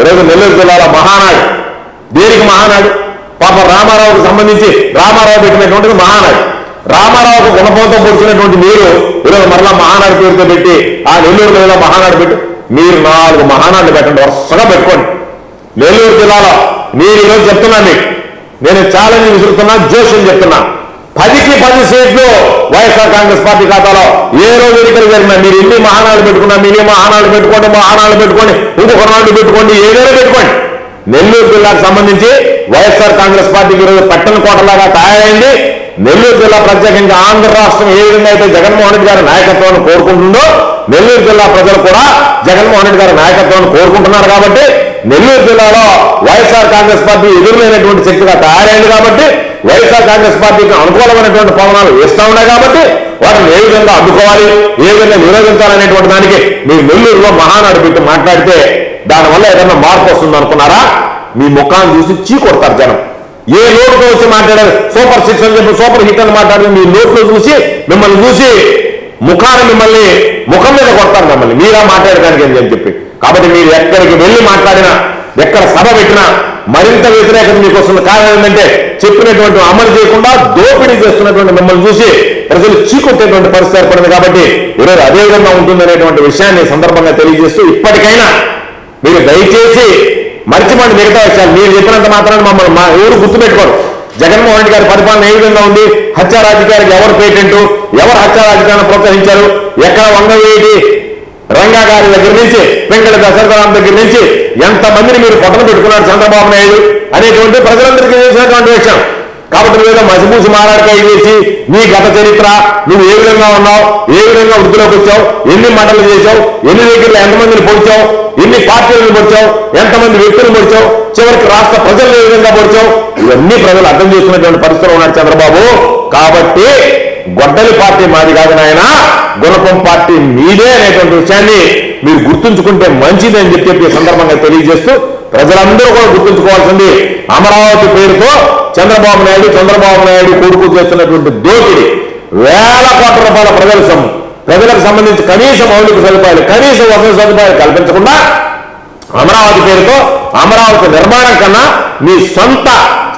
ఈరోజు నెల్లూరు జిల్లాలో మహానాడు. దేనికి మహానాడు? పాప రామారావుకు సంబంధించి రామారావు పెట్టినటువంటిది మహానాడు. రామారావుకు గుణపంతో పొడిచినటువంటి మీరు ఈరోజు మరలా మహానాడు పేరుతో పెట్టి ఆ నెల్లూరు జిల్లాలో మహానాడు పెట్టి మీరు 4 మహానాడులు పెట్టండి, వరుసగా పెట్టుకోండి. నెల్లూరు జిల్లాలో మీరు ఈరోజు చెప్తున్నా, మీకు నేను ఛాలెంజ్ విసురుతున్నా, జోష్యం చెప్తున్నా, 10కి 10 సీట్లు వైఎస్ఆర్ కాంగ్రెస్ పార్టీ ఖాతాలో ఏ రోజు ఎన్నికలు జరిగినా మీరు ఎన్ని మహానాడు పెట్టుకున్నా, మీరే మహానాడు పెట్టుకోండి, ఇంకొక నాడు పెట్టుకోండి, ఏదైనా పెట్టుకోండి. నెల్లూరు జిల్లాకు సంబంధించి వైఎస్ఆర్ కాంగ్రెస్ పార్టీకి ఈరోజు పట్టణ కోటలాగా తయారైంది. నెల్లూరు జిల్లా ప్రత్యేకంగా ఆంధ్ర రాష్ట్రం ఏ విధంగా అయితే జగన్మోహన్ రెడ్డి గారి నాయకత్వాన్ని కోరుకుంటుందో నెల్లూరు జిల్లా ప్రజలు కూడా జగన్మోహన్ రెడ్డి గారి నాయకత్వాన్ని కోరుకుంటున్నారు. కాబట్టి నెల్లూరు జిల్లాలో వైఎస్ఆర్ కాంగ్రెస్ పార్టీ ఎదురులేనటువంటి శక్తిగా తయారైంది. కాబట్టి వైఎస్ఆర్ కాంగ్రెస్ పార్టీకి అనుకూలమైనటువంటి పవనాలు వేస్తూ ఉన్నాయి. కాబట్టి వాటిని ఏ విధంగా అడ్డుకోవాలి, ఏ విధంగా నిరోధించాలనేటువంటి దానికి మీరు నెల్లూరులో మహానాడు పెట్టి మాట్లాడితే దానివల్ల ఏదన్నా మార్పు వస్తుంది అనుకున్నారా? మీ ముఖాన్ని చూసి చీకొడతారు జనం. ఏ నోటుతో వచ్చి మాట్లాడారు సూపర్ 6 అని చెప్పి సూపర్ హిట్ అని మాట్లాడారు. మీ నోట్లో చూసి మిమ్మల్ని చూసి మిమ్మల్ని ముఖం మీద కొడతారు మిమ్మల్ని, మీరా మాట్లాడడానికి అని చెప్పి. కాబట్టి మీరు ఎక్కడికి వెళ్ళి మాట్లాడినా, ఎక్కడ సభ పెట్టినా మరింత వ్యతిరేకత మీకు వస్తుంది. కారణం ఏంటంటే చెప్పినటువంటి అమలు చేయకుండా దోపిడీ చేస్తున్నటువంటి మిమ్మల్ని చూసి ప్రజలు చీకొట్టేటువంటి పరిస్థితి ఏర్పడింది. కాబట్టి ఈరోజు అదే విధంగా ఉంటుందనేటువంటి విషయాన్ని సందర్భంగా తెలియజేస్తూ ఇప్పటికైనా మీరు దయచేసి మర్చిపోండి మిగతా విషయాలు. మీరు చెప్పినంత మాత్రాన్ని మమ్మల్ని మా ఎవరు గుర్తుపెట్టుకోరు. జగన్మోహన్ రెడ్డి గారి పరిపాలన ఏ విధంగా ఉంది, హత్యా రాజకీయాలకు ఎవరు పేటెంట్, ఎవరు హత్యా రాజకీయాన్ని ప్రోత్సహించారు, ఎక్కడ వంగవేటి రంగా గారి దగ్గర నుంచి వెంకట దశరథరామ్ దగ్గర నుంచి ఎంతమందిని మీరు పొట్టలు పెట్టుకున్నారు చంద్రబాబు నాయుడు అనేటువంటి ప్రజలందరికీ తెలిసినటువంటి విషయం. కాబట్టి నువ్వేదో మసిపూసి మాట్లాడకాయ చేసి నీ గత చరిత్ర, నువ్వు ఏ విధంగా ఉన్నావు, ఏ విధంగా వృద్ధిలోకి వచ్చావు, ఎన్ని మండలు చేశావు, ఎన్ని దగ్గరలో ఎంతమందిని పొడిచావు, ఎన్ని పార్టీలను పొడిచావు, ఎంతమంది వ్యక్తులు పొడిచావు, చివరికి రాష్ట్ర ప్రజలు ఏ విధంగా పొడిచావు, ఇవన్నీ ప్రజలు అర్థం చేసుకునేటువంటి పరిస్థితులు ఉన్నాడు చంద్రబాబు. కాబట్టి గొడ్డలి పార్టీ మాది కాదు నాయన, గుణపం పార్టీ మీదే అనేటువంటి విషయాన్ని మీరు గుర్తుంచుకుంటే మంచిది అని చెప్పి సందర్భంగా తెలియజేస్తూ ప్రజలందరూ కూడా గుర్తుంచుకోవాల్సింది అమరావతి పేరుతో చంద్రబాబు నాయుడు కొడుకు చేస్తున్నటువంటి దోపిడీ, వేల కోట్ల రూపాయల ప్రజలకు సంబంధించి కనీస మౌలిక సదుపాయాలు, కనీస వసతి సదుపాయాలు కల్పించకుండా అమరావతి పేరుతో అమరావతి నిర్మాణం కన్నా మీ సొంత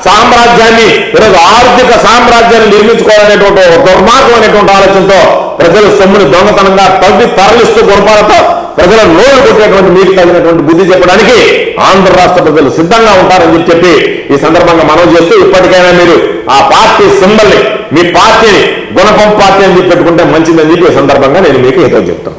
సామ్రాజ్యాన్ని, ఈరోజు ఆర్థిక సామ్రాజ్యాన్ని నిర్మించుకోవాలనేటువంటి ఒక దుర్మార్గమైనటువంటి ఆలోచనతో ప్రజల సొమ్ముని దొంగతనంగా తరలిస్తూ గుణపాలతో ప్రజల నోరు కొట్టేటువంటి మీకు తగినటువంటి బుద్ధి చెప్పడానికి ఆంధ్ర రాష్ట్ర ప్రజలు సిద్ధంగా ఉంటారని చెప్పి ఈ సందర్భంగా మనవి చేస్తూ ఇప్పటికైనా మీరు ఆ పార్టీ సింబల్ని, మీ పార్టీని గుణపం పార్టీ అని చెప్పి పెట్టుకుంటే మంచిదని చెప్పి ఈ సందర్భంగా నేను మీకు ఏదో చెప్తాను.